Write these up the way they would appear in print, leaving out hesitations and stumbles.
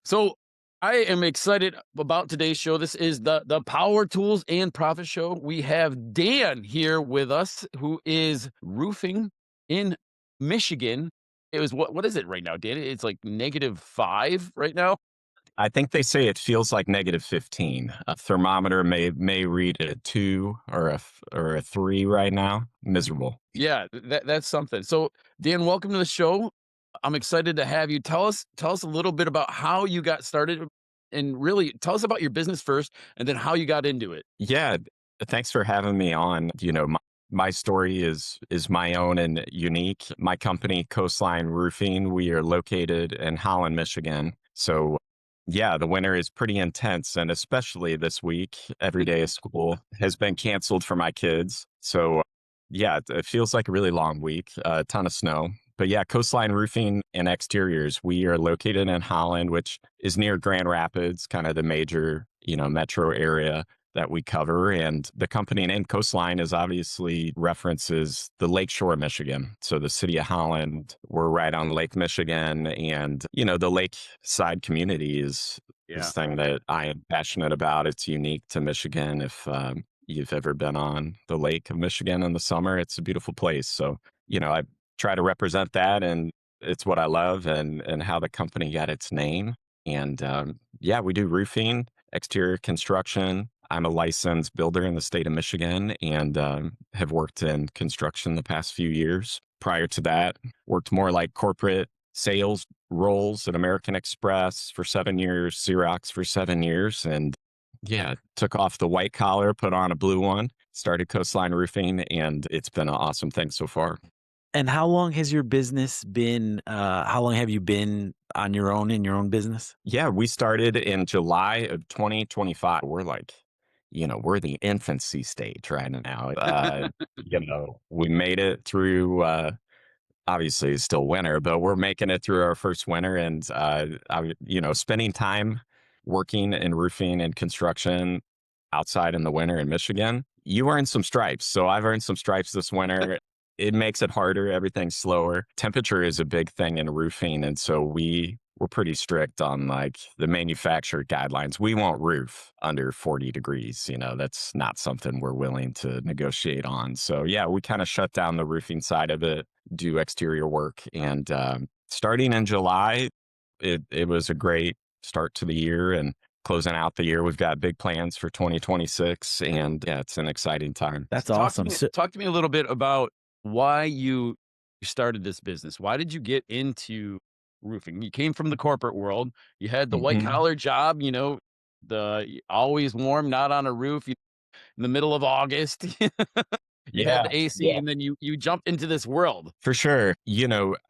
So I am excited about today's show. This is the Power Tools and Profit Show. We have Dan here with us, who is roofing in Michigan. It was what is it right now, Dan? It's like -5 right now. I think they say it feels like -15. A thermometer may read a 2 or a 3 right now. Miserable. Yeah, that's something. So Dan, welcome to the show. I'm excited to have you. Tell us a little bit about how you got started, and really tell us about your business first, and then how you got into it. Yeah, thanks for having me on. My story is my own and unique. My company, Coastline Roofing, we are located in Holland, Michigan. So, yeah, the winter is pretty intense, and especially this week, every day of school has been canceled for my kids. So, yeah, it feels like a really long week, a ton of snow. But yeah, Coastline Roofing and Exteriors, we are located in Holland, which is near Grand Rapids, kind of the major, metro area that we cover. And the company name Coastline is obviously references the lakeshore of Michigan. So the city of Holland, we're right on Lake Michigan. And, the lakeside community is Yeah. this thing that I am passionate about. It's unique to Michigan. If you've ever been on the Lake of Michigan in the summer, it's a beautiful place. So, I try to represent that, and it's what I love, and how the company got its name. And yeah, we do roofing, exterior construction. I'm a licensed builder in the state of Michigan, and have worked in construction the past few years. Prior to that, worked more like corporate sales roles at American Express for 7 years, Xerox for 7 years. And yeah, took off the white collar, put on a blue one, started Coastline Roofing, and it's been an awesome thing so far. And how long has your business been, how long have you been on your own in your own business? Yeah, we started in July of 2025. We're like, we're the infancy stage right now. We made it through, obviously it's still winter, but we're making it through our first winter. And, spending time working in roofing and construction outside in the winter in Michigan, you earn some stripes. So I've earned some stripes this winter. It makes it harder. Everything's slower. Temperature is a big thing in roofing. And so we're pretty strict on like the manufacturer guidelines. We won't roof under 40 degrees. That's not something we're willing to negotiate on. So yeah, we kind of shut down the roofing side of it, do exterior work. And starting in July, it was a great start to the year, and closing out the year, we've got big plans for 2026. And yeah, it's an exciting time. That's Talk to awesome. me So talk to me a little bit about why you started this business. Why did you get into roofing? You came from the corporate world. You had the white Mhm. collar job, always warm, not on a roof in the middle of August. You had Yeah. the AC, Yeah. and then you jumped into this world. For sure.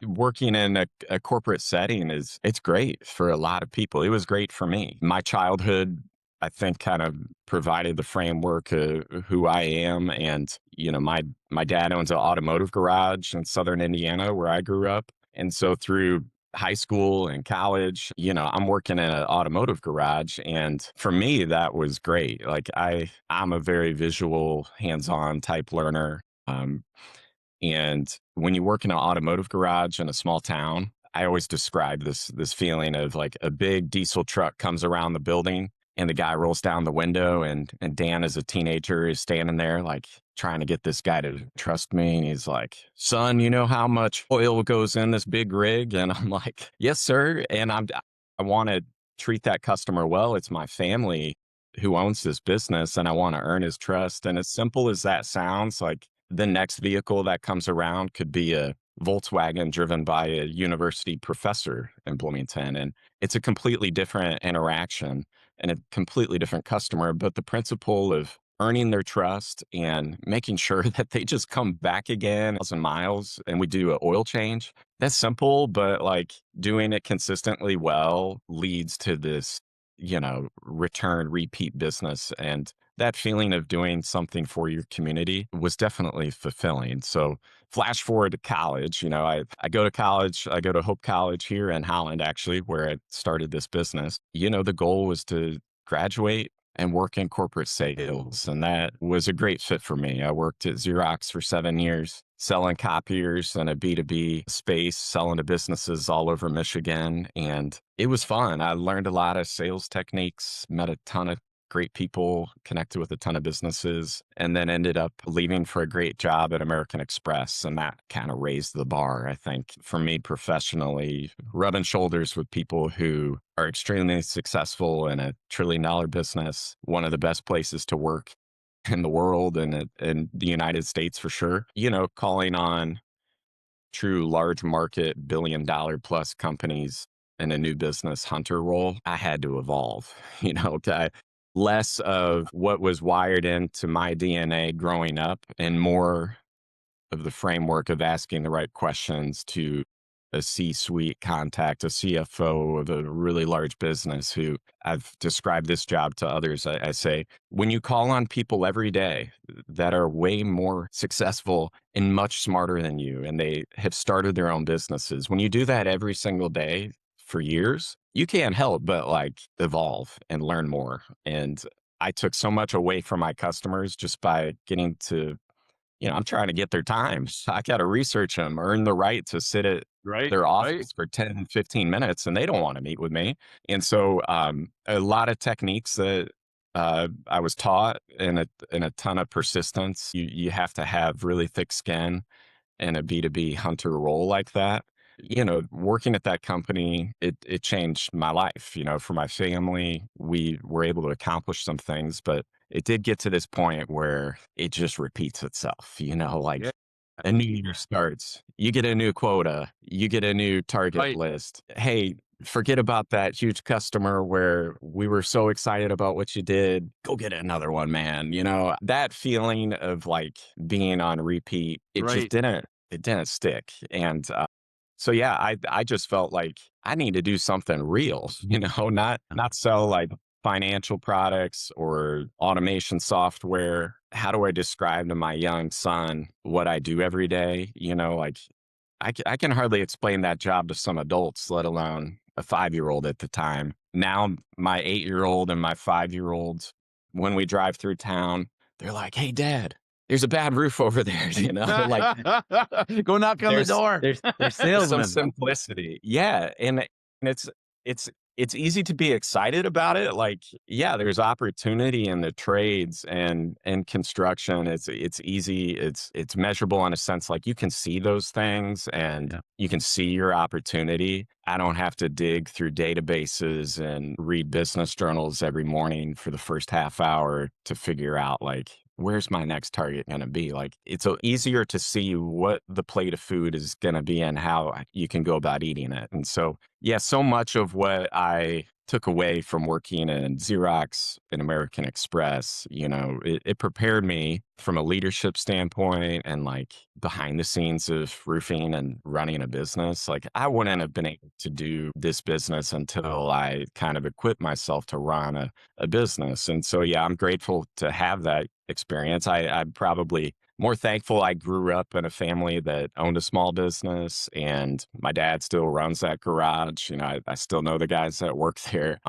Working in a corporate setting it's great for a lot of people. It was great for me. My childhood, I think, kind of provided the framework of who I am. And, my dad owns an automotive garage in Southern Indiana where I grew up. And so through high school and college, I'm working in an automotive garage. And for me, that was great. Like I'm a very visual, hands-on type learner. And when you work in an automotive garage in a small town, I always describe this feeling of like a big diesel truck comes around the building and the guy rolls down the window, and Dan as a teenager is standing there like trying to get this guy to trust me. And he's like, "Son, you know how much oil goes in this big rig?" And I'm like, "Yes, sir." And I want to treat that customer well. It's my family who owns this business, and I want to earn his trust. And as simple as that sounds, like the next vehicle that comes around could be a Volkswagen driven by a university professor in Bloomington. And it's a completely different interaction and a completely different customer. But the principle of earning their trust and making sure that they just come back again 1,000 miles and we do an oil change, that's simple, but like doing it consistently well leads to this, return repeat business. And that feeling of doing something for your community was definitely fulfilling. So flash forward to college, I go to college, I go to Hope College here in Holland, actually, where I started this business. The goal was to graduate and work in corporate sales. And that was a great fit for me. I worked at Xerox for 7 years, selling copiers in a B2B space, selling to businesses all over Michigan. And it was fun. I learned a lot of sales techniques, met a ton of great people, connected with a ton of businesses, and then ended up leaving for a great job at American Express. And that kind of raised the bar, I think, for me professionally, rubbing shoulders with people who are extremely successful in a $1 trillion business, one of the best places to work in the world and in the United States for sure. Calling on true large market $1 billion plus companies in a new business hunter role, I had to evolve, to less of what was wired into my DNA growing up and more of the framework of asking the right questions to a C-suite contact, a CFO of a really large business who I've described this job to others. I say, when you call on people every day that are way more successful and much smarter than you, and they have started their own businesses, when you do that every single day for years, you can't help but evolve and learn more. And I took so much away from my customers just by getting to I'm trying to get their time. So I got to research them, earn the right to sit at Right, their right. office for 10, 15 minutes, and they don't want to meet with me. And so a lot of techniques that I was taught and a ton of persistence. You have to have really thick skin in a B2B hunter role like that. Working at that company, it changed my life. For my family, we were able to accomplish some things, but it did get to this point where it just repeats itself. Yeah. A new year starts, you get a new quota, you get a new target Right. list. Hey, forget about that huge customer where we were so excited about what you did. Go get another one, man. That feeling of being on repeat, Right. it didn't stick. And so yeah, I just felt like I need to do something real, not sell financial products or automation software. How do I describe to my young son what I do every day? I can hardly explain that job to some adults, let alone a 5-year-old at the time. Now my 8-year-old and my 5-year-old, when we drive through town, they're like, "Hey, Dad, there's a bad roof over there." Go knock on the There's door. They're some salesmen. simplicity. Yeah, and it's it's easy to be excited about it. Yeah, there's opportunity in the trades and construction. It's easy. It's measurable in a sense you can see those things and Yeah. you can see your opportunity. I don't have to dig through databases and read business journals every morning for the first half hour to figure out where's my next target going to be? It's easier to see what the plate of food is going to be and how you can go about eating it. And so, yeah, so much of what I took away from working in Xerox and American Express, it prepared me from a leadership standpoint and behind the scenes of roofing and running a business. I wouldn't have been able to do this business until I kind of equipped myself to run a business. And so, yeah, I'm grateful to have that experience. I'm probably more thankful I grew up in a family that owned a small business and my dad still runs that garage. I still know the guys that work there.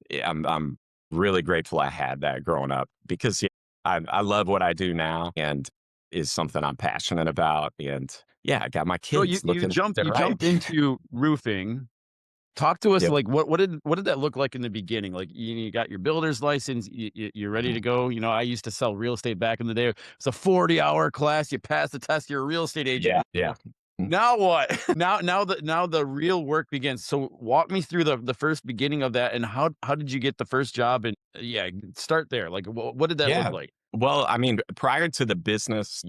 Yeah, I'm really grateful I had that growing up because yeah, I love what I do now and is something I'm passionate about. And yeah, I got my So you kids you looking jumped at you right. jumped into roofing. Talk to us, Yep. what did that look like in the beginning? You got your builder's license, you're ready to go. I used to sell real estate back in the day. It's a 40-hour class. You pass the test, you're a real estate agent. Yeah. Yeah. Now what? Now the real work begins. So walk me through the first beginning of that and how did you get the first job? And yeah, start there. What did that look Yeah. like? Well, I mean, prior to the business,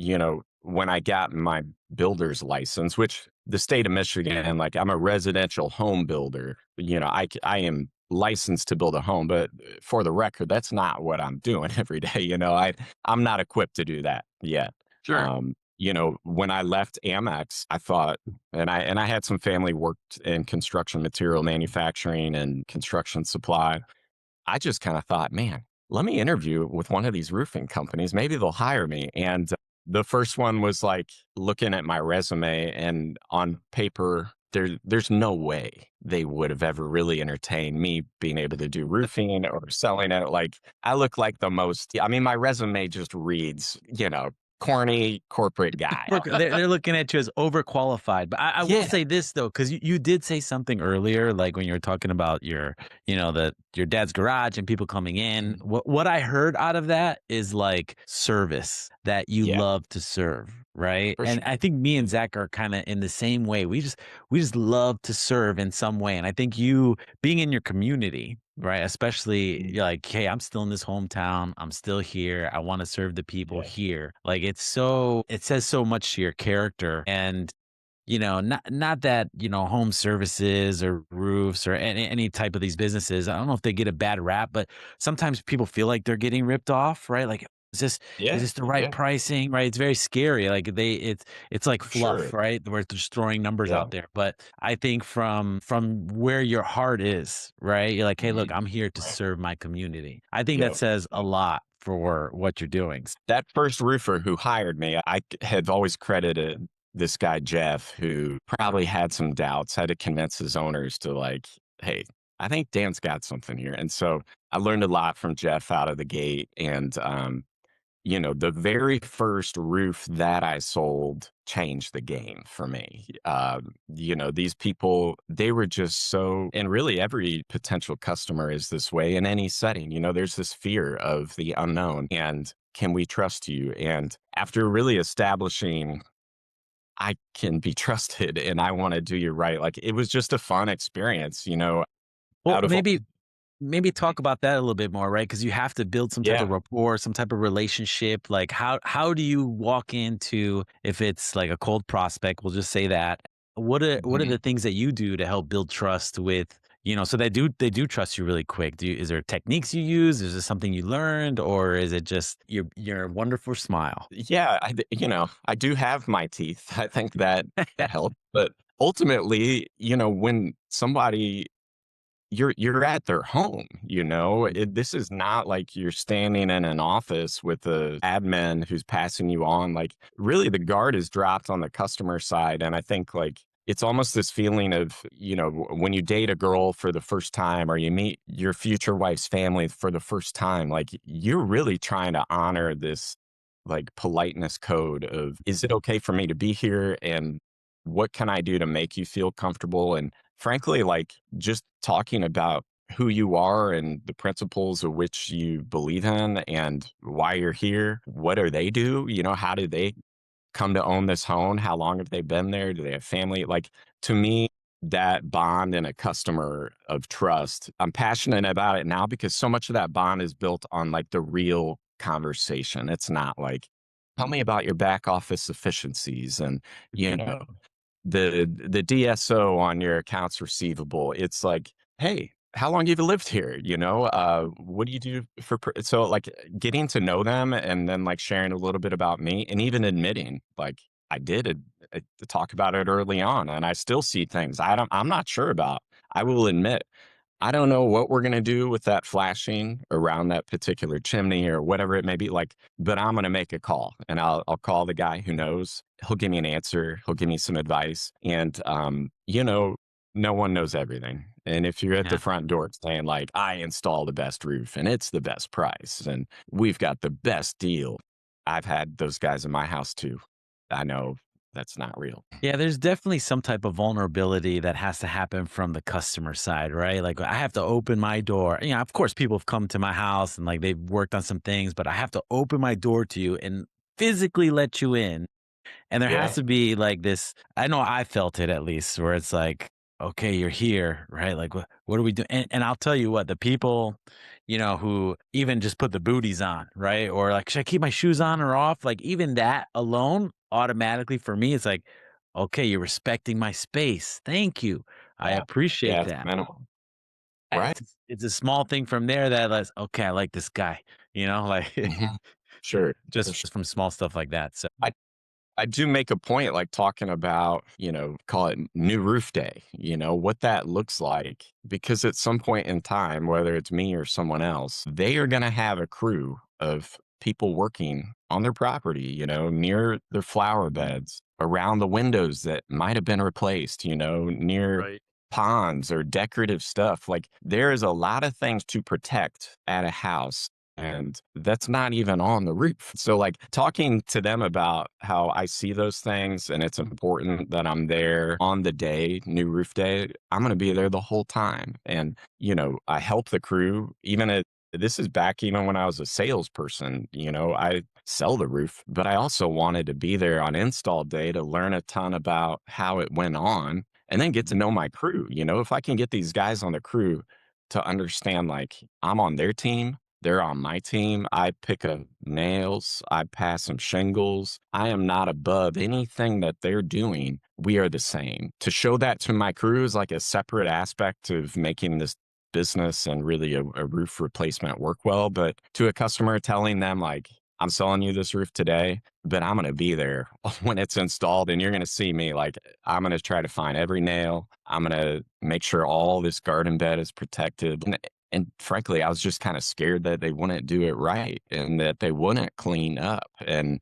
when I got my builder's license, which the state of Michigan, I'm a residential home builder, I am licensed to build a home, but for the record, that's not what I'm doing every day. I'm not equipped to do that yet. Sure. When I left Amex, I thought, and I had some family worked in construction material manufacturing and construction supply. I just kind of thought, man, let me interview with one of these roofing companies. Maybe they'll hire me. And the first one was looking at my resume and on paper, there's no way they would have ever really entertained me being able to do roofing or selling it. Like, I look like the most, I mean, my resume just reads, corny corporate guy. They're looking at you as overqualified. But I will Yeah. say this though, because you did say something earlier, like when you were talking about your dad's garage and people coming in. Mhm. What I heard out of that is like service that you Yeah, love to serve, right? for And sure. I think me and Zach are kind of in the same way. We just love to serve in some way, and I think you being in your community. Right. Especially Mhm. you're like, hey, I'm still in this hometown. I'm still here. I want to serve the people Yeah, here. Like it says so much to your character. And, not that, home services or roofs or any type of these businesses. I don't know if they get a bad rap, but sometimes people feel like they're getting ripped off, right? Like, is this is yeah, this the right yeah, pricing? Right. It's very scary. Like it's like for fluff, sure. right? Where they're just throwing numbers Yeah. out there. But I think from where your heart is, right? You're like, hey, look, Mhm. I'm here to Right. serve my community. I think that Yeah. says a lot for what you're doing. That first roofer who hired me, had always credited this guy, Jeff, who probably had some doubts, had to convince his owners to like, hey, I think Dan's got something here. And so I learned a lot from Jeff out of the gate. And the very first roof that I sold changed the game for me. These people, they were just so, and really every potential customer is this way in any setting. There's this fear of the unknown and can we trust you? And after really establishing, I can be trusted and I want to do you right, like it was just a fun experience, Well, out of all. maybe talk about that a little bit more, right? Because you have to build some type Yeah. of rapport, some type of relationship. Like how do you walk into if it's like a cold prospect, we'll just say that. What are Mhm. the things that you do to help build trust with, so they do trust you really quick? Is there techniques you use? Is this something you learned, or is it just your wonderful smile? Yeah, I do have my teeth. I think that helped, but ultimately, when somebody you're at their home, this is not like you're standing in an office with a admin who's passing you on. Like, really, the guard is dropped on the customer side, and I think like it's almost this feeling of when you date a girl for the first time or you meet your future wife's family for the first time, like you're really trying to honor this like politeness code of, is it okay for me to be here? And what can I do to make you feel comfortable? And frankly, like just talking about who you are and the principles of which you believe in and why you're here. What do they do? How did they come to own this home? How long have they been there? Do they have family? Like, to me, that bond and a customer of trust, I'm passionate about it now because so much of that bond is built on like the real conversation. It's not like, tell me about your back office efficiencies and, you know, the DSO on your accounts receivable. It's like, hey, how long have you lived here? What do you do for so like getting to know them and then like sharing a little bit about me and even admitting like I did talk about it early on and I still see things I'm not sure about. I will admit I don't know what we're going to do with that flashing around that particular chimney or whatever it may be like, but I'm going to make a call and I'll call the guy who knows. He'll give me an answer. He'll give me some advice. And, no one knows everything. And if you're at the Yeah. front door saying like, I install the best roof and it's the best price and we've got the best deal. I've had those guys in my house too. I know that's not real. Yeah, there's definitely some type of vulnerability that has to happen from the customer side, right? Like I have to open my door. Of course, people have come to my house and like they've worked on some things, but I have to open my door to you and physically let you in. And there has Yeah. to be like this, I know I felt it at least, where it's like, okay, you're here, right? Like, what are we doing? And I'll tell you what, the people, who even just put the booties on, right? Or like, should I keep my shoes on or off? Like, even that alone, automatically for me, it's like, okay, you're respecting my space. Thank you. I Yeah. appreciate Yeah. It's that. minimal. Right. It's a small thing from there that, like, okay, I like this guy, like Mhm. Sure. For just from small stuff like that. So, I do make a point like talking about, call it new roof day, what that looks like. Because at some point in time, whether it's me or someone else, they are going to have a crew of people working on their property, near their flower beds around the windows that might have been replaced, near Right. ponds or decorative stuff. Like there is a lot of things to protect at a house. And that's not even on the roof. So, like, talking to them about how I see those things and it's important that I'm there on the day, new roof day, I'm going to be there the whole time. And, I help the crew, this is back even when I was a salesperson, I sell the roof, but I also wanted to be there on install day to learn a ton about how it went on and then get to know my crew. If I can get these guys on the crew to understand, like, I'm on their team, they're on my team. I pick up nails, I pass some shingles. I am not above anything that they're doing. We are the same. To show that to my crew is like a separate aspect of making this business and really a roof replacement work well. But to a customer, telling them, like, I'm selling you this roof today, but I'm going to be there when it's installed and you're going to see me. Like, I'm going to try to find every nail. I'm going to make sure all this garden bed is protected. And frankly, I was just kind of scared that they wouldn't do it right and that they wouldn't clean up. And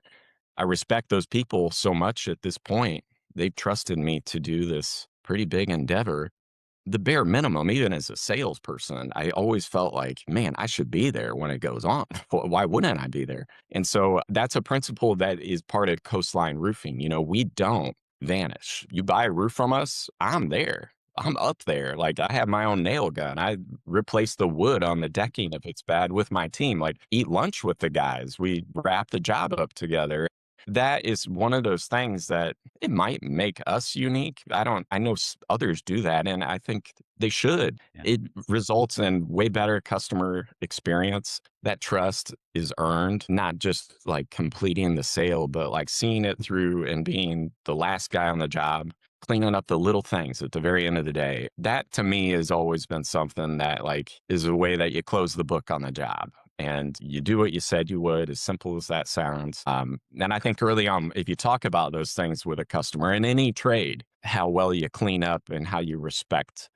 I respect those people so much at this point. They've trusted me to do this pretty big endeavor. The bare minimum, even as a salesperson, I always felt like, man, I should be there when it goes on. Why wouldn't I be there? And so that's a principle that is part of Coastline Roofing. We don't vanish. You buy a roof from us, I'm there. I'm up there. Like, I have my own nail gun. I replace the wood on the decking if it's bad with my team. Like, eat lunch with the guys. We wrap the job up together. That is one of those things that it might make us unique. I know others do that, and I think they should. Yeah. It results in way better customer experience. That trust is earned, not just like completing the sale, but like seeing it through and being the last guy on the job, cleaning up the little things at the very end of the day. That to me has always been something that, like, is a way that you close the book on the job and you do what you said you would, as simple as that sounds. And I think early on, if you talk about those things with a customer in any trade, how well you clean up and how you respect,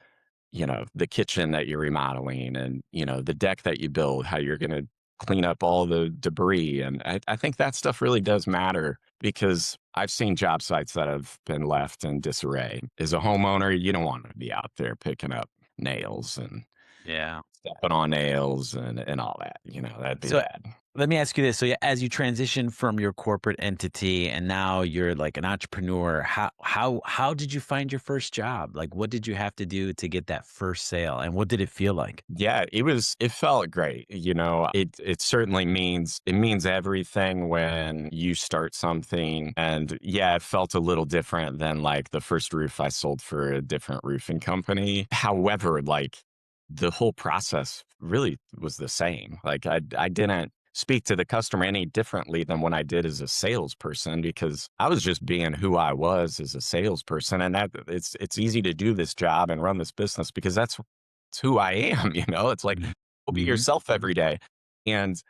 the kitchen that you're remodeling and, the deck that you build, how you're going to clean up all the debris. And I think that stuff really does matter because I've seen job sites that have been left in disarray. As a homeowner, you don't want to be out there picking up nails and Yeah. stepping on nails and all that, that'd be So bad. let me ask you this. So yeah, as you transition from your corporate entity and now you're like an entrepreneur, how did you find your first job? Like what did you have to do to get that first sale and what did it feel like? Yeah, it felt great. It certainly means everything when you start something. And yeah, it felt a little different than like the first roof I sold for a different roofing company. However, like the whole process really was the same. Like I didn't speak to the customer any differently than when I did as a salesperson because I was just being who I was as a salesperson. And that it's easy to do this job and run this business because it's who I am. It's like be Mm-hmm. yourself every day. And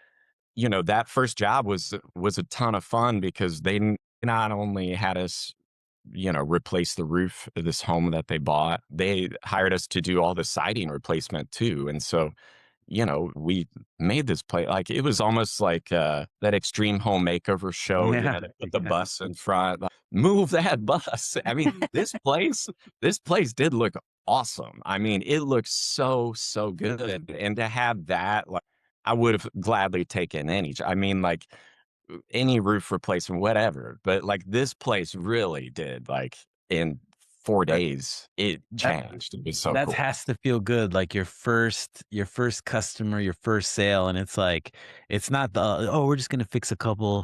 that first job was a ton of fun because not only had us replace the roof of this home that they bought, they hired us to do all the siding replacement too. And so we made this place like it was almost like that extreme home makeover show. Yeah. They put the bus in front, like, move that bus. I mean, this place did look awesome. I mean, it looks so good. And to have that, like, I would have gladly taken I mean, like any roof replacement, whatever. But like this place really did, like in 4 days, it That changed. It was so that cool. has to feel good, like your first customer, your first sale, and it's like it's not the oh we're just gonna fix a couple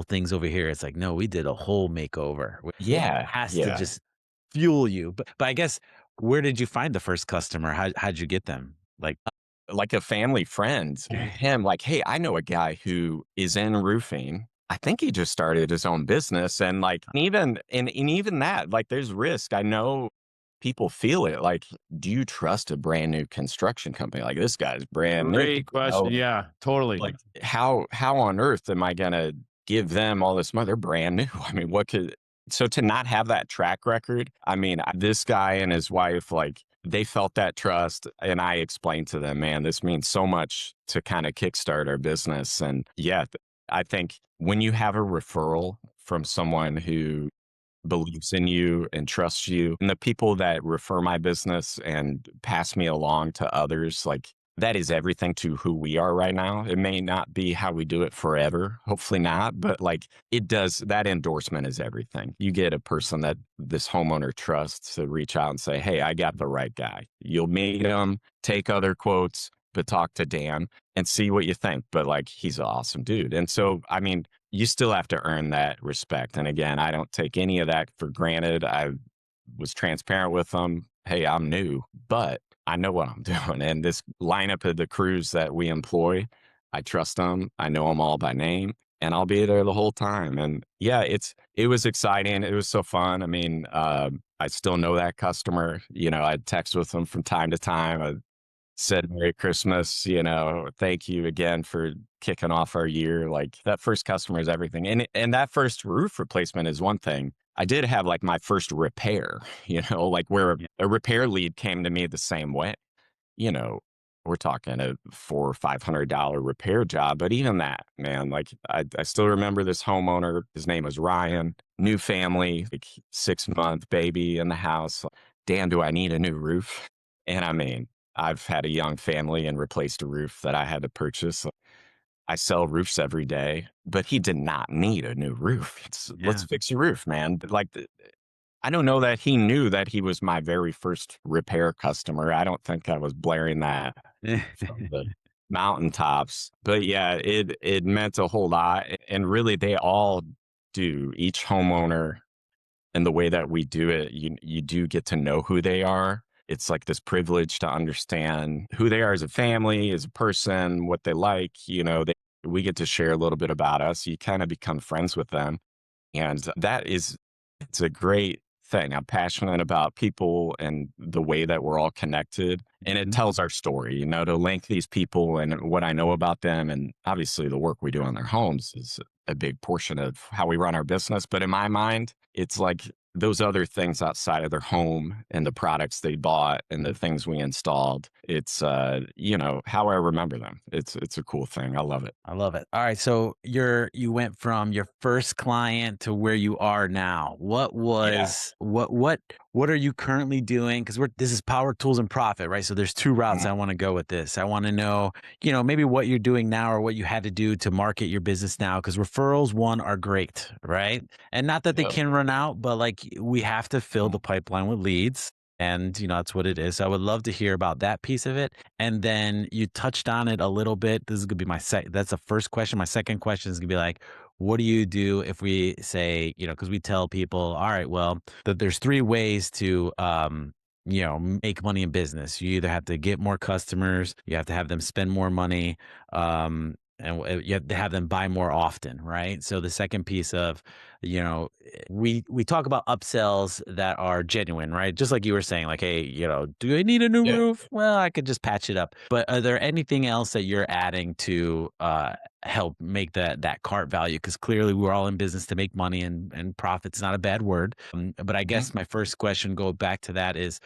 things over here. It's like no, we did a whole makeover. It Yeah. has to Yeah. just fuel you. But I guess where did you find the first customer? How'd you get them? Like Like a family friend, him like, "Hey, I know a guy who is in roofing. I think he just started his own business." And like, even that, like, there's risk. I know people feel it. Like, do you trust a brand new construction company? Like, this guy's brand new. Great question. Yeah, totally. Like, how on earth am I gonna give them all this money? They're brand new. I mean, what could so to not have that track record, I mean, this guy and his wife, like, they felt that trust, and I explained to them, man, this means so much to kind of kickstart our business. And yeah, I think when you have a referral from someone who believes in you and trusts you. And the people that refer my business and pass me along to others, like that is everything to who we are right now. It may not be how we do it forever, hopefully not, but like it does, that endorsement is everything. You get a person that this homeowner trusts to reach out and say, hey, I got the right guy. You'll meet him, take other quotes, but talk to Dan and see what you think. But like, he's an awesome dude. And so, I mean, you still have to earn that respect. And again, I don't take any of that for granted. I was transparent with them. Hey, I'm new, but I know what I'm doing. And this lineup of the crews that we employ, I trust them. I know them all by name, and I'll be there the whole time. And yeah, it was exciting. It was so fun. I mean, I still know that customer. You know, I'd text with them from time to time. I said Merry Christmas, you know, thank you again for kicking off our year. Like that first customer is everything. And that first roof replacement is one thing. I did have like my first repair, you know, like where Yeah. a repair lead came to me the same way. You know, we're talking a $400 or $500 repair job, but even that, man, like I still remember this homeowner. His name was Ryan, new family, like 6-month baby in the house. Dan, do I need a new roof? And I mean, I've had a young family and replaced a roof that I had to purchase. I sell roofs every day, but he did not need a new roof. It's let's Yeah. fix your roof, man. But like, I don't know that he knew that he was my very first repair customer. I don't think I was blaring that from the mountaintops. But yeah, it meant a whole lot. And really, they all do. Each homeowner and the way that we do it, you do get to know who they are. It's like this privilege to understand who they are as a family, as a person, what they like. You know, we get to share a little bit about us. You kind of become friends with them. And that is, it's a great thing. I'm passionate about people and the way that we're all connected. And it Mhm. tells our story, you know, to link these people and what I know about them. And obviously, the work we do on their homes is a big portion of how we run our business. But in my mind, it's like those other things outside of their home and the products they bought and the things we installed. It's, you know, how I remember them. It's a cool thing. I love it. I love it. All right, so you went from your first client to where you are now. What Yeah. was what are you currently doing? Because this is Power Tools and Profit, right? So there's two routes Mhm. I want to go with this. I want to know, maybe what you're doing now or what you had to do to market your business now. Because referrals, one, are great, right? And not that they Yep. can run out, but like we have to fill Mhm. the pipeline with leads. And that's what it is. So I would love to hear about that piece of it. And then you touched on it a little bit. This is gonna be that's the first question. My second question is gonna be like, what do you do if we say, because we tell people, all right, well, that there's three ways to make money in business. You either have to get more customers, you have to have them spend more money, and you have to have them buy more often, right? So the second piece of, we talk about upsells that are genuine, right? Just like you were saying, like, hey, do I need a new Yeah. roof? Well, I could just patch it up. But are there anything else that you're adding to help make that cart value? Because clearly we're all in business to make money, and profit's not a bad word. But I Mhm. guess my first question, go back to that, is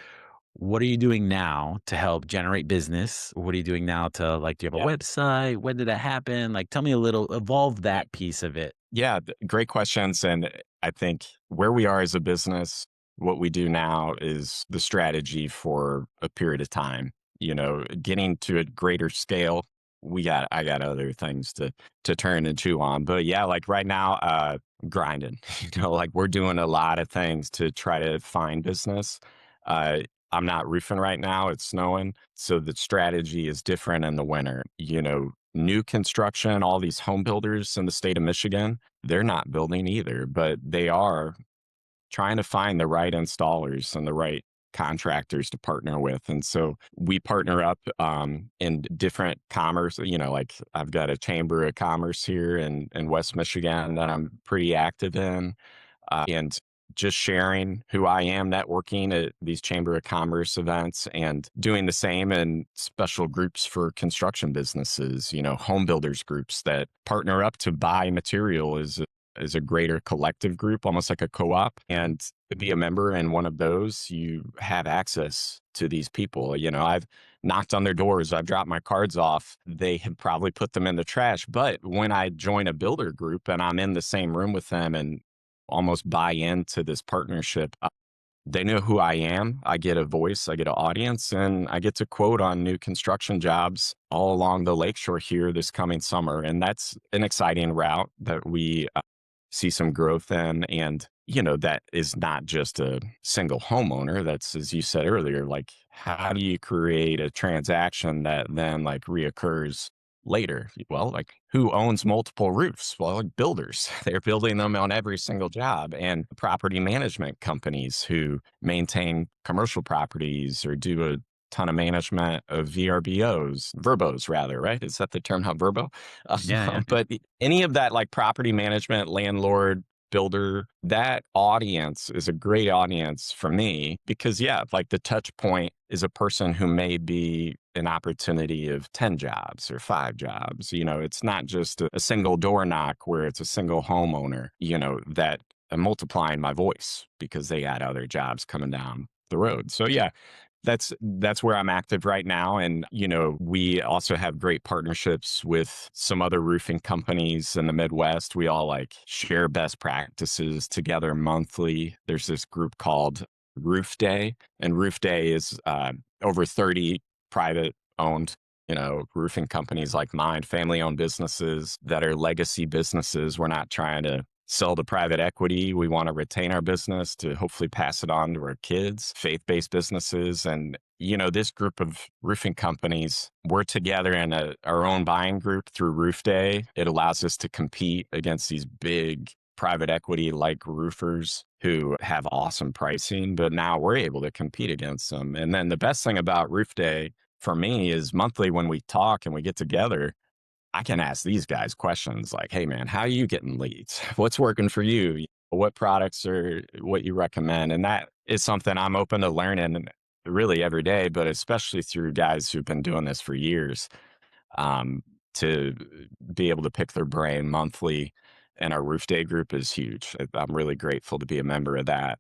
what are you doing now to help generate business? What are you doing now to, like, do you have a Yeah. website? When did that happen? Like, tell me a little, evolve Yeah. that piece of it. Yeah, great questions. And I think where we are as a business, what we do now is the strategy for a period of time. You know, getting to a greater scale, I got other things to turn and chew on. But yeah, like right now, grinding. You know, like we're doing a lot of things to try to find business. Uh, I'm not roofing right now; it's snowing, so the strategy is different in the winter. You know, new construction, all these home builders in the state of Michigan, they're not building either, but they are trying to find the right installers and the right contractors to partner with. And so we partner up in different commerce. You know, like I've got a chamber of commerce here in West Michigan that I'm pretty active in, and just sharing who I am, networking at these Chamber of Commerce events and doing the same in special groups for construction businesses, you know, home builders groups that partner up to buy material as a greater collective group, almost like a co-op. And to be a member in one of those, you have access to these people. You know, I've knocked on their doors, I've dropped my cards off. They have probably put them in the trash. But when I join a builder group and I'm in the same room with them and almost buy into this partnership. They know who I am. I get a voice, I get an audience, and I get to quote on new construction jobs all along the lakeshore here this coming summer. And that's an exciting route that we see some growth in. And, that is not just a single homeowner. That's, as you said earlier, like, how do you create a transaction that then like reoccurs later? Well, like, who owns multiple roofs? Well, like builders. They're building them on every single job, and property management companies who maintain commercial properties or do a ton of management of verbos rather, right? Is that the term? How verbo? Yeah, yeah. But any of that, like property management, landlord, builder, that audience is a great audience for me because, yeah, like the touch point is a person who may be an opportunity of 10 jobs or 5 jobs. It's not just a single door knock where it's a single homeowner, that I'm multiplying my voice because they got other jobs coming down the road. So, yeah, that's where I'm active right now. And, we also have great partnerships with some other roofing companies in the Midwest. We all like share best practices together monthly. There's this group called Roof Day, and Roof Day is over 30 private owned, roofing companies like mine, family owned businesses that are legacy businesses. We're not trying to sell to private equity. We want to retain our business to hopefully pass it on to our kids, faith-based businesses. And, this group of roofing companies, we're together in our own buying group through Roof Day. It allows us to compete against these big private equity like roofers who have awesome pricing, but now we're able to compete against them. And then the best thing about Roof Day for me is monthly when we talk and we get together, I can ask these guys questions like, hey man, how are you getting leads? What's working for you? What products are what you recommend? And that is something I'm open to learning really every day, but especially through guys who've been doing this for years, um, to be able to pick their brain monthly. And our Roof Day group is huge. I'm really grateful to be a member of that.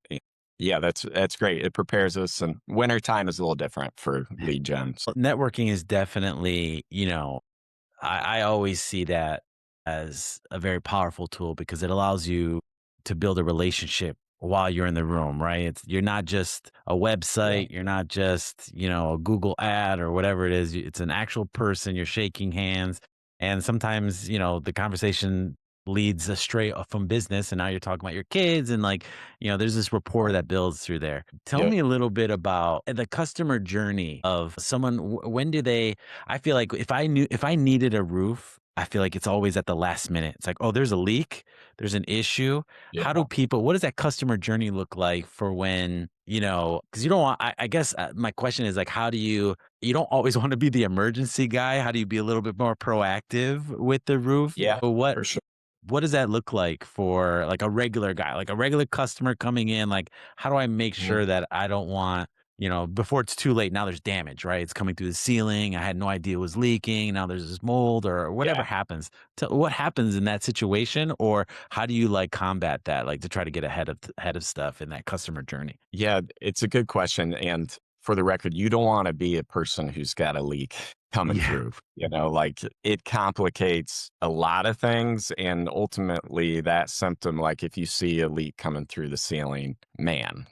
Yeah, that's great. It prepares us, and wintertime is a little different for lead gen. Well, networking is definitely, I always see that as a very powerful tool because it allows you to build a relationship while you're in the room, right? You're not just a Yeah. website, you're not just, a Google ad or whatever it is. It's an actual person, you're shaking hands. And sometimes, the conversation leads astray from business and now you're talking about your kids and like, there's this rapport that builds through there. Tell Yep. me a little bit about the customer journey of someone. When do they I feel like if I needed a roof, I feel like it's always at the last minute. It's like, "Oh, there's a leak, there's an issue." Yeah. What does that customer journey look like for when, because you don't want I guess, my question is like, how do you don't always wanna be the emergency guy. How do you be a little bit more proactive with the roof? Yeah, So for sure. what does that look like for like a regular guy, like a regular customer coming in? Like, how do I make Mhm. sure that I don't want, before it's too late, now there's damage, right? It's coming through the ceiling. I had no idea it was leaking. Now there's this mold or whatever Yeah. happens. What happens in that situation? Or how do you like combat that, like to try to get ahead of stuff in that customer journey? Yeah, it's a good question. And for the record, you don't want to be a person who's got a leak coming Yeah. through. Like it complicates a lot of things. And ultimately, that symptom, like if you see a leak coming through the ceiling, man,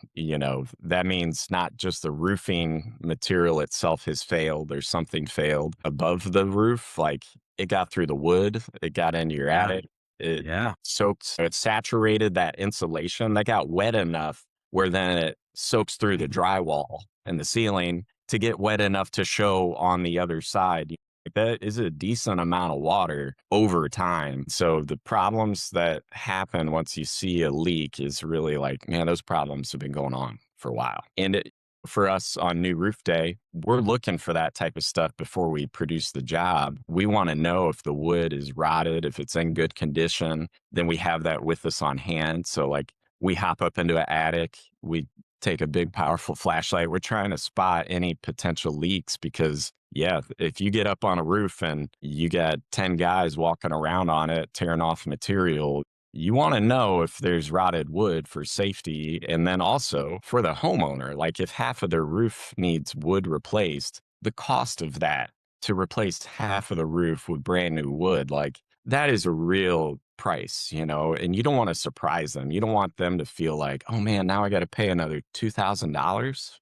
that means not just the roofing material itself has failed or something failed above the roof. Like it got through the wood, it got into your Yeah. attic, it Yeah. soaked, it saturated that insulation that got wet enough where then it soaks through the drywall and the ceiling to get wet enough to show on the other side. That is a decent amount of water over time. So the problems that happen once you see a leak is really like, man, those problems have been going on for a while. And for us on New Roof Day, we're looking for that type of stuff before we produce the job. We want to know if the wood is rotted, if it's in good condition, then we have that with us on hand. So like we hop up into an attic, we take a big, powerful flashlight. We're trying to spot any potential leaks because, yeah, if you get up on a roof and you got 10 guys walking around on it, tearing off material, you want to know if there's rotted wood for safety. And then also for the homeowner, like if half of their roof needs wood replaced, the cost of that to replace half of the roof with brand new wood, like that is a real price, and you don't want to surprise them. You don't want them to feel like, oh man, now I got to pay another $2,000.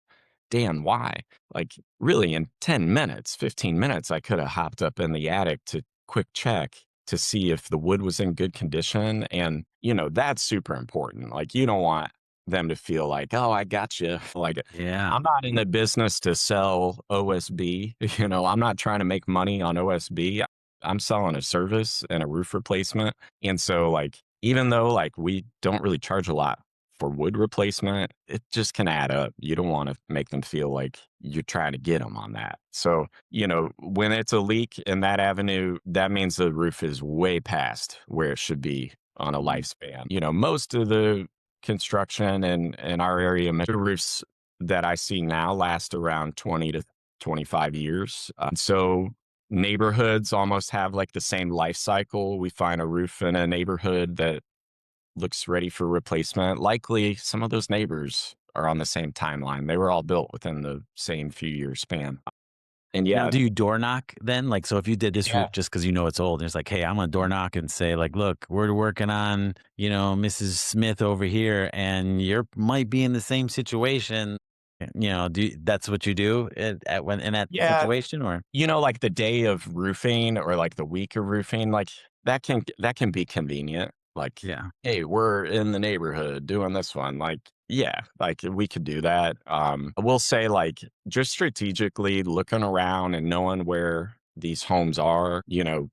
Dan, why? Like, really, in 10 minutes, 15 minutes, I could have hopped up in the attic to quick check to see if the wood was in good condition. And, that's super important. Like, you don't want them to feel like, oh, I got you. Like, Yeah. I'm not in the business to sell OSB. I'm not trying to make money on OSB. I'm selling a service and a roof replacement. And so, like, even though like we don't really charge a lot for wood replacement, it just can add up. You don't want to make them feel like you're trying to get them on that. So, when it's a leak in that avenue, that means the roof is way past where it should be on a Mm. lifespan. Most of the construction in our area, roofs that I see now last around 20 to 25 years. So neighborhoods almost have like the same life cycle. We find a roof in a neighborhood that looks ready for replacement. Likely some of those neighbors are on the same timeline. They were all built within the same few year span. And Now, yeah, do you door knock then? Like, so if you did this yeah, roof just because you know it's old, and it's like, hey, I'm gonna door knock and say, like, look, we're working on, Mrs. Smith over here, and you're might be in the same situation. That's what you do when in that yeah. situation, or Like the day of roofing or like the week of roofing, like that can be convenient. Like, yeah, hey, we're in the neighborhood doing this one. Like, yeah, like we could do that. I will say, like, just strategically looking around and knowing where these homes are,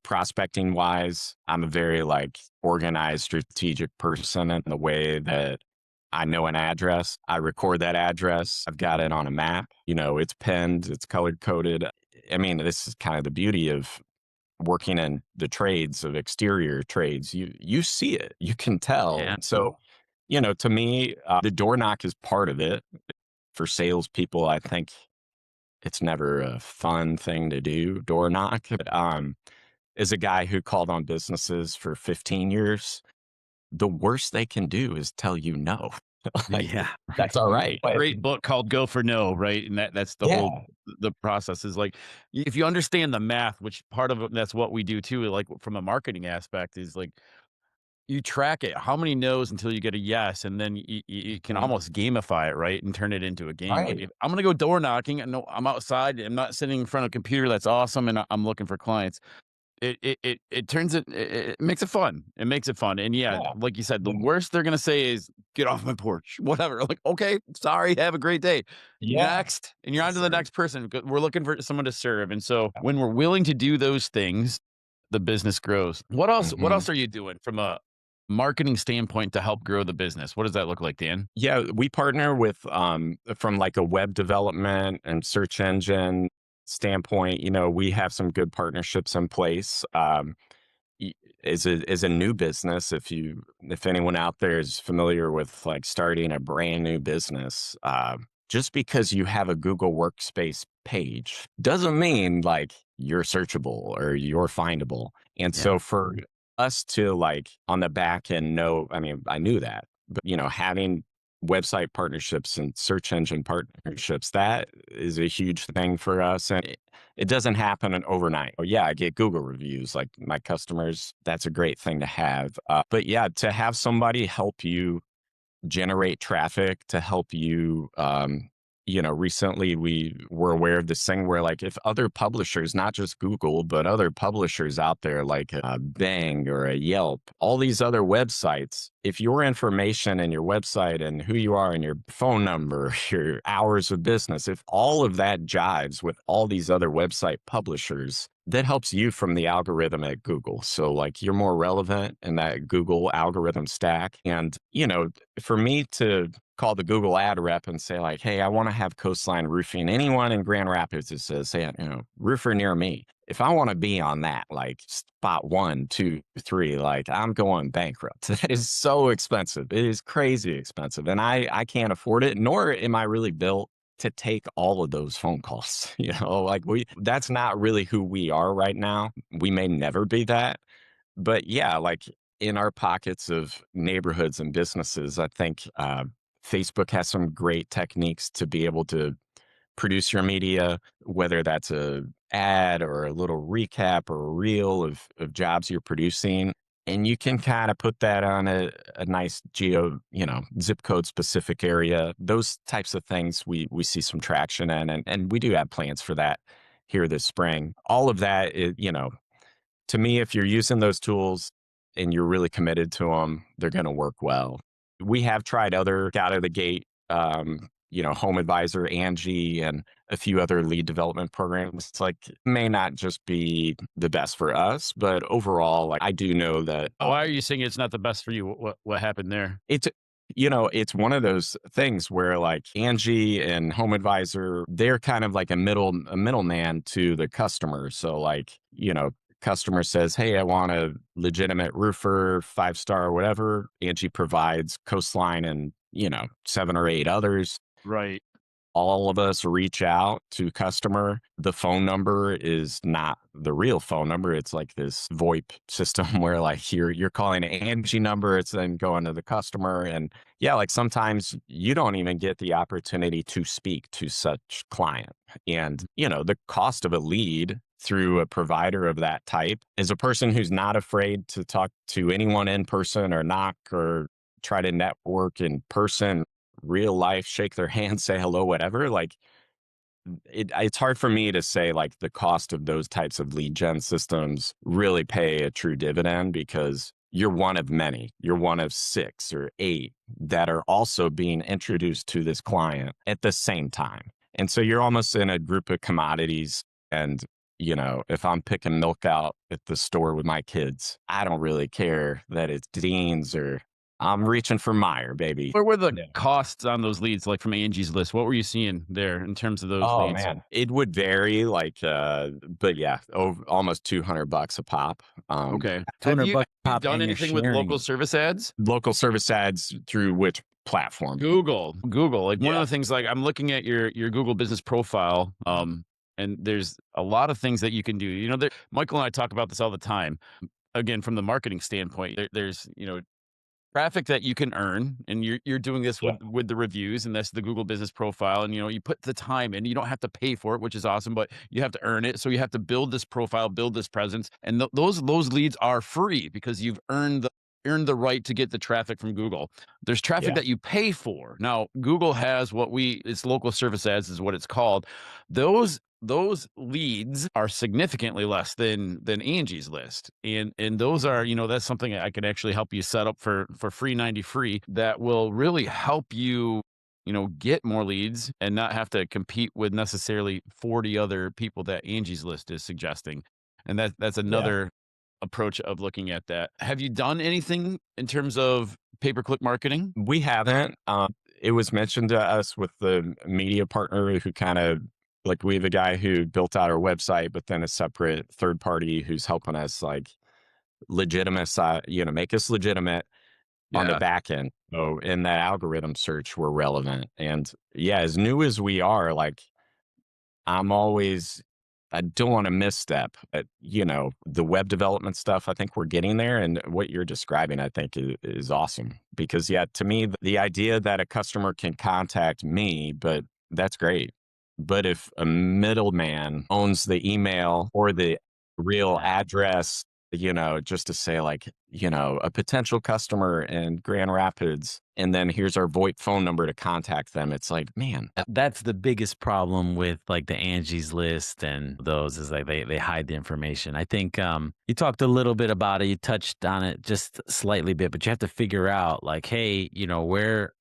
prospecting wise, I'm a very like organized, strategic person in the way that I know an address. I record that address. I've got it on a map. It's penned, it's color coded. I mean, this is kind of the beauty of working in the trades of exterior trades. You see it, you can tell. yeah, So, to me, the door knock is part of it. For salespeople, I think it's never a fun thing to do, door knock. But, as a guy who called on businesses for 15 years, the worst they can do is tell you no. Like, yeah, that's right, all right. But Great book called Go for No, right? And that's the whole yeah, the process is like if you understand the math, which part of it that's what we do too, like from a marketing aspect is like you track it, how many no's until you get a yes, and then you can mhm, almost gamify it, right? And turn it into a game. Like right. if I'm gonna go door knocking and no, I'm outside, I'm not sitting in front of a computer that's awesome and I'm looking for clients. It turns it makes it fun. It makes it fun, and yeah, Yeah, like you said, the yeah, worst they're gonna say is, "Get off my porch," whatever, like, "Okay, sorry, have a great day." yeah. Next, and you're on Yes, to the sir. next person, 'cause we're looking for someone to serve, and so, when we're willing to do those things, the business grows. What else Mhm. are you doing from a marketing standpoint to help grow the business? What does that look like, Dan? Yeah, we partner with from like a web development and search engine standpoint. We have some good partnerships in place. y- as a new business, if anyone out there is familiar with like starting a brand new business, just because you have a Google Workspace page doesn't mean like you're searchable or you're findable. And yeah, so for us to like on the back end know, I mean, I knew that, but having website partnerships and search engine partnerships, that is a huge thing for us. And it doesn't happen overnight. Oh, yeah, I get Google reviews like my customers. That's a great thing to have. But yeah, to have somebody help you generate traffic, to help you, recently we were aware of this thing where like if other publishers, not just Google, but other publishers out there like Bang or a Yelp, all these other websites, if your information and your website and who you are and your phone number, your hours of business, if all of that jives with all these other website publishers, that helps you from the algorithm at Google. So like you're more relevant in that Google algorithm stack. And, for me to call the Google ad rep and say like, hey, I want to have Coastline Roofing, anyone in Grand Rapids that says, hey, roofer near me. If I want to be on that, like spot 1, 2, 3, like I'm going bankrupt. That is so expensive. It is crazy expensive. And I can't afford it, nor am I really built to take all of those phone calls. Like that's not really who we are right now. We may never be that. But yeah, like in our pockets of neighborhoods and businesses, I think Facebook has some great techniques to be able to produce your media, whether that's a ad or a little recap or a reel of jobs you're producing. And you can kind of put that on a nice zip code specific area. Those types of things we see some traction in, and we do have plans for that here this spring. All of that is, to me, if you're using those tools and you're really committed to them, they're going to work well. We have tried other out of the gate, Home Advisor, Angie, and a few other lead development programs. It's like may not just be the best for us, but overall, like I do know that Why are you saying it's not the best for you? What happened there? it's one of those things where like Angie and Home Advisor, they're kind of like a middleman to the customer. So like, customer says, "Hey, I want a legitimate roofer, 5-star, whatever." Angie provides Coastline and, 7 or 8 others. Right. All of us reach out to customer. The phone number is not the real phone number. It's like this VoIP system where like you're calling an Angie number, it's then going to the customer. And yeah, like sometimes you don't even get the opportunity to speak to such client. And, the cost of a lead through a provider of that type is a person who's not afraid to talk to anyone in person or knock or try to network in person, real life, shake their hand, say hello, whatever. Like it's hard for me to say like the cost of those types of lead gen systems really pay a true dividend because you're one of many. You're one of 6 or 8 that are also being introduced to this client at the same time. And so you're almost in a group of commodities. And, if I'm picking milk out at the store with my kids, I don't really care that it's Dean's or I'm reaching for Meyer, baby. Where were the Yeah. costs on those leads, like from Angie's List? What were you seeing there in terms of those Oh leads? man, it would vary, like, but yeah, almost $200 a pop. Okay. Have 200 you bucks pop done and you're anything with sharing local it. service ads? Local service ads through which platform? Google. Like one of Yeah, the things, like I'm looking at your Google business profile, and there's a lot of things that you can do. Michael and I talk about this all the time. Again, from the marketing standpoint, there's traffic that you can earn, and you're doing this yeah, with the reviews, and that's the Google business profile. And you put the time in. You don't have to pay for it, which is awesome, but you have to earn it. So you have to build this profile, build this presence, and those leads are free because you've earned the right to get the traffic from Google. There's traffic yeah, that you pay for. Now, Google has it's local service ads is what it's called. Those leads are significantly less than Angie's List. And those are, that's something I can actually help you set up for free 90 free that will really help you, get more leads and not have to compete with necessarily 40 other people that Angie's List is suggesting. And that's yeah. another approach of looking at that. Have you done anything in terms of pay-per-click marketing? We haven't. It was mentioned to us with the media partner who kind of like we have a guy who built out our website, but then a separate third party who's helping us like legitimate, make us legitimate on the Yeah. back end. So in that algorithm search, we're relevant. And yeah, as new as we are, like I don't want to misstep, but the web development stuff, I think we're getting there. And what you're describing, I think is awesome because yeah, to me, the idea that a customer can contact me, but that's great. But if a middleman owns the email or the real address, just to say like, a potential customer in Grand Rapids, and then here's our VoIP phone number to contact them. It's like, man, That's the biggest problem with like the Angie's List and those is like they hide the information. I think you talked a little bit about it, you touched on it just slightly bit, but you have to figure out like, hey,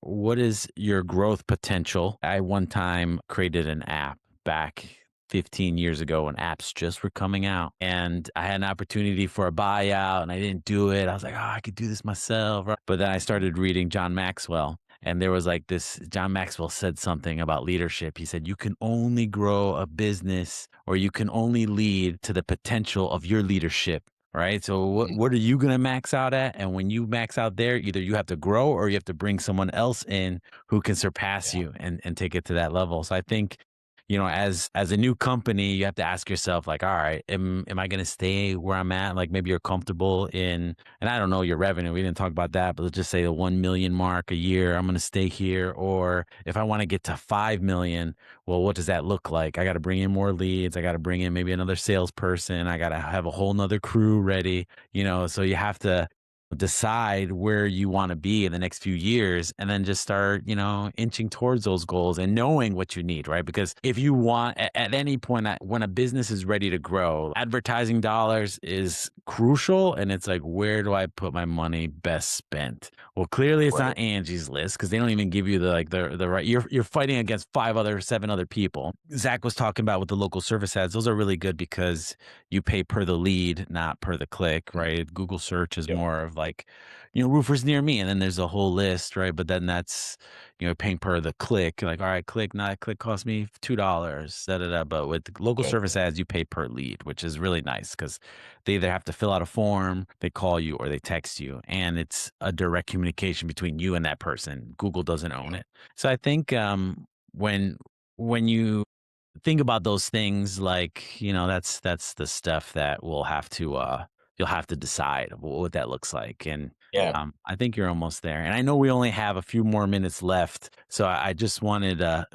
what is your growth potential? I one time created an app back 15 years ago when apps just were coming out, and I had an opportunity for a buyout and I didn't do it. I was like, oh, I could do this myself. But then I started reading John Maxwell. And there was like this, John Maxwell said something about leadership. He said, you can only grow a business or you can only lead to the potential of your leadership. Right. So what are you going to max out at? And when you max out there, either you have to grow or you have to bring someone else in who can surpass yeah, you and take it to that level. So I think, as a new company, you have to ask yourself, like, all right, am I going to stay where I'm at? Like maybe you're comfortable in, and I don't know your revenue. We didn't talk about that, but let's just say the 1 million mark a year. I'm going to stay here. Or if I want to get to 5 million, well, what does that look like? I got to bring in more leads. I got to bring in maybe another salesperson. I got to have a whole nother crew ready, so you have to decide where you want to be in the next few years and then just start, inching towards those goals and knowing what you need, right? Because if you want at any point when a business is ready to grow, advertising dollars is crucial. And it's like, where do I put my money best spent? Well, clearly it's Right. not Angie's List because they don't even give you the right. You're fighting against 7 other people. Zach was talking about with the local service ads. Those are really good because you pay per the lead, not per the click, right? Google search is Yep. more of like, roofers near me. And then there's a whole list, right? But then that's, paying per the click. Like, all right, click, not click cost me $2, da da da. But with local Yep. service ads, you pay per lead, which is really nice because they either have to fill out a form, they call you, or they text you. And it's a direct communication between you and that person. Google doesn't own it. So I think when you think about those things, like, that's the stuff that you'll have to decide what that looks like. And Yeah. I think you're almost there. And I know we only have a few more minutes left, so I just wanted to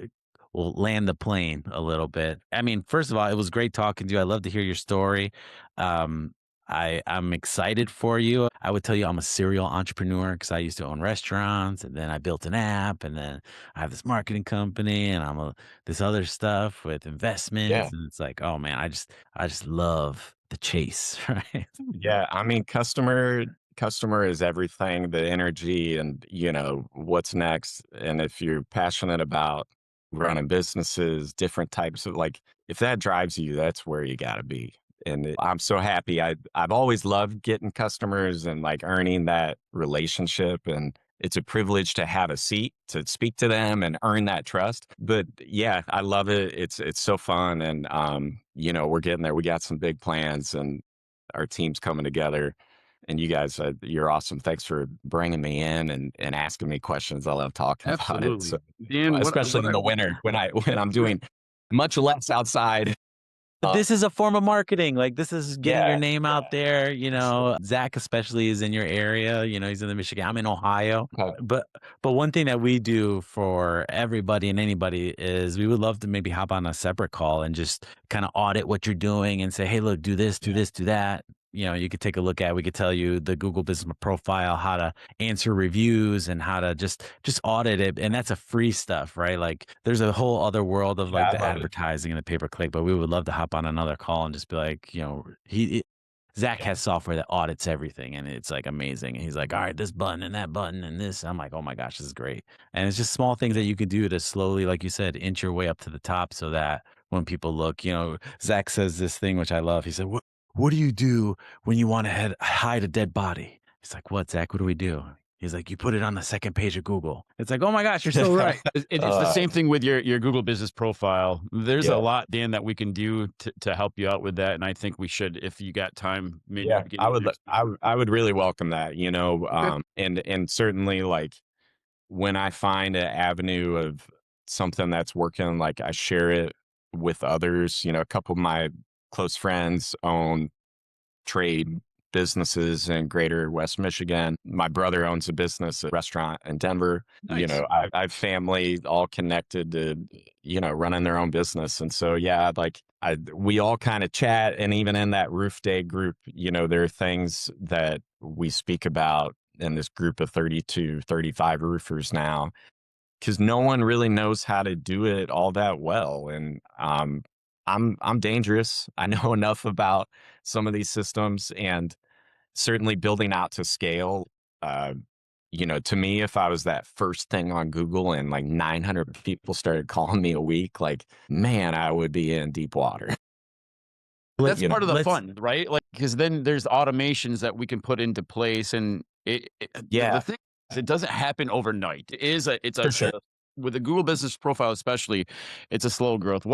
well land the plane a little bit. I mean, first of all, it was great talking to you. I love to hear your story. Um, I'm excited for you. I would tell you I'm a serial entrepreneur because I used to own restaurants, and then I built an app, and then I have this marketing company, and this other stuff with Yeah. investments, and it's like, oh man, I just love the chase, right? Yeah, I mean, customer is everything, the energy and, what's next. And if you're passionate about running businesses, different types of like, if that drives you, that's where you got to be. And I'm so happy. I've always loved getting customers and like earning that relationship. And it's a privilege to have a seat to speak to them and earn that trust. But yeah, I love it. It's so fun. And we're getting there. We got some big plans and our team's coming together. And you guys, you're awesome. Thanks for bringing me in and asking me questions. I love talking about it. Absolutely. So, Dan, especially in the winter when I'm doing much less outside. But Uh, this is a form of marketing. Like this is getting your yeah, name out there. Zach especially is in your area. He's in the Michigan. I'm in Ohio. okay, But one thing that we do for everybody and anybody is we would love to maybe hop on a separate call and just kind of audit what you're doing and say, hey, look, do this, do yeah, this, do that. You could take a look at. We could tell you the Google Business Profile, how to answer reviews, and how to just audit it. And that's a free stuff, right? Like there's a whole other world of yeah, like I the love it. advertising and the pay per click. But we would love to hop on another call and just be like, Zach Yeah, has software that audits everything, and it's like amazing. And he's like, all right, this button and that button and this. I'm like, oh my gosh, this is great. And it's just small things that you could do to slowly, like you said, inch your way up to the top so that when people look, Zach says this thing, which I love. He said, what do you do when you want to hide a dead body? He's like, what, Zach? What do we do? He's like, you put it on the second page of Google. It's like, oh my gosh, you're so right. It's the same thing with your Google Business Profile. There's a yeah, lot, Dan, that we can do to help you out with that, and I think we should, if you got time, maybe yeah. beginning of next week. I would really welcome that. Okay. And certainly like when I find an avenue of something that's working, like I share it with others. A couple of my close friends own trade businesses in greater West Michigan. My brother owns a business, a restaurant in Denver. Nice. I have family all connected to, running their own business. And so, yeah, like we all kind of chat. And even in that roof day group, there are things that we speak about in this group of 30 to 35 roofers now, because no one really knows how to do it all that well. And I'm dangerous. I know enough about some of these systems, and certainly building out to scale. Uh, to me, if I was that first thing on Google and like 900 people started calling me a week, like, man, I would be in deep water. That's You know, part of the Let's fun, right? Like, because then there's automations that we can put into place, and the yeah, thing is, it doesn't happen overnight. It's for sure. with the Google Business Profile especially, it's a slow growth.